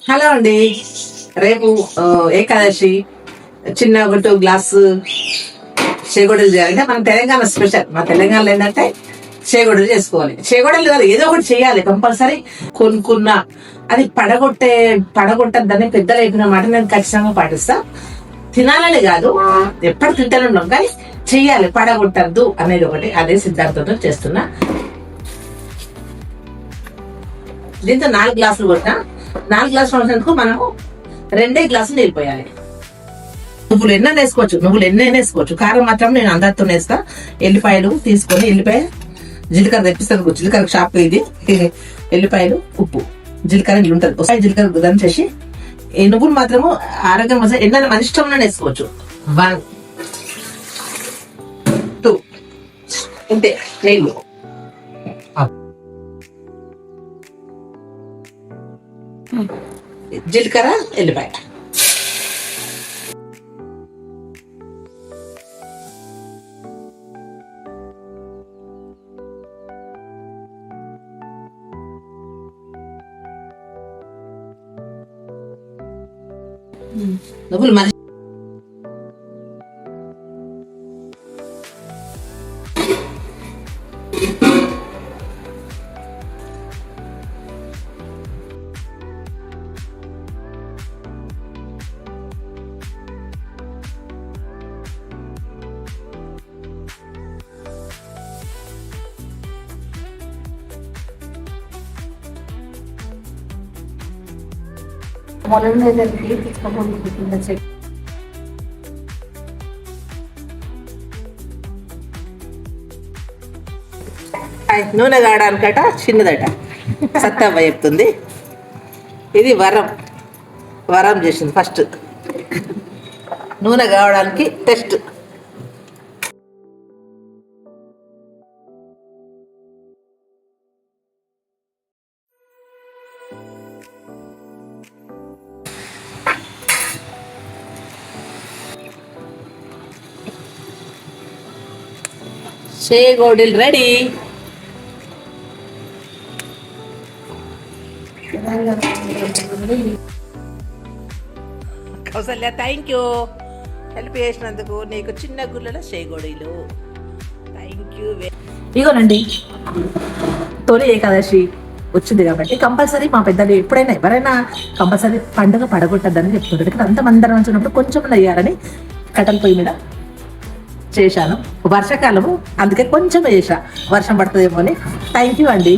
Hello అండి. రేపు ఏకాదశి. చిన్న ఒక 2 గ్లాసు చేగొడలు చేయాలంటే మన తెలంగాణ స్పెషల్. మా తెలంగాణలో ఏంటంటే చేగొడలు చేసుకోవాలి. చేగొడలు కాదు, ఏదో ఒకటి చేయాలి కంపల్సరీ. కొనుక్కున్న అది పడగొట్టద్దని పెద్దలు చెప్పిన మాట నేను ఖచ్చితంగా పాటిస్తా. తినాలని కాదు, ఎప్పుడు తింటానే ఉన్నాం, కానీ చెయ్యాలి, పడగొట్టద్దు అనేది ఒకటి. అదే సిద్ధాంతంతో చేస్తున్నా. దీంతో 4 గ్లాసులు కొట్టినా. 4 గ్లాసులు వచ్చినందుకు మనము 2 గ్లాసులు నీళ్ళు పోయాలి. నువ్వులు ఎన్నైనా వేసుకోవచ్చు. కారం మాత్రం నేను అందరితో వేస్తా. ఎల్లిపాయలు తీసుకొని, ఎల్లిపాయ జీలకర్ర తెప్పిస్తాను. జీలకర్ర షాప్ ఇది. ఎల్లిపాయలు, ఉప్పు, జీలకర్ర ఇల్లు ఉంటుంది. ఒకసారి జీలకర్ర దంచేసి ఈ నువ్వులు మాత్రము ఆరోగ్యం కోసం ఎన్నైనా మన ఇష్టం వేసుకోవచ్చు. 1 2 ఇంతే. నీళ్ళు, జీలకర్ర, ఎల్లిపాయ. నువ్వులు మరి నూనె కావడానికట చిన్నదట. సత్తవ్వ చెప్తుంది. ఇది వరం చేసింది ఫస్ట్. నూనె కావడానికి టెస్ట్. చేగోడీలు ready. Kausalya, thank you help చేసినందుకు. నీకు చిన్న గుళ్ళలో చేగోడీలు. Thank you. ఇగోనండి, తొలి ఏకాదశి వచ్చింది కాబట్టి కంపల్సరీ మా పెద్దలు ఎప్పుడైనా ఎవరైనా కంపల్సరీ పండుగ పడగొట్టద్దని చెప్తుంటారు. ఇక్కడ అంత మందరం వచ్చినప్పుడు కొంచెం నెయ్యాలని కట్టెల పొయ్యి మీద చేశాను. వర్షాకాలము అందుకే కొంచెం చేసా, వర్షం పడుతుందేమో అని. థ్యాంక్ యూ అండి.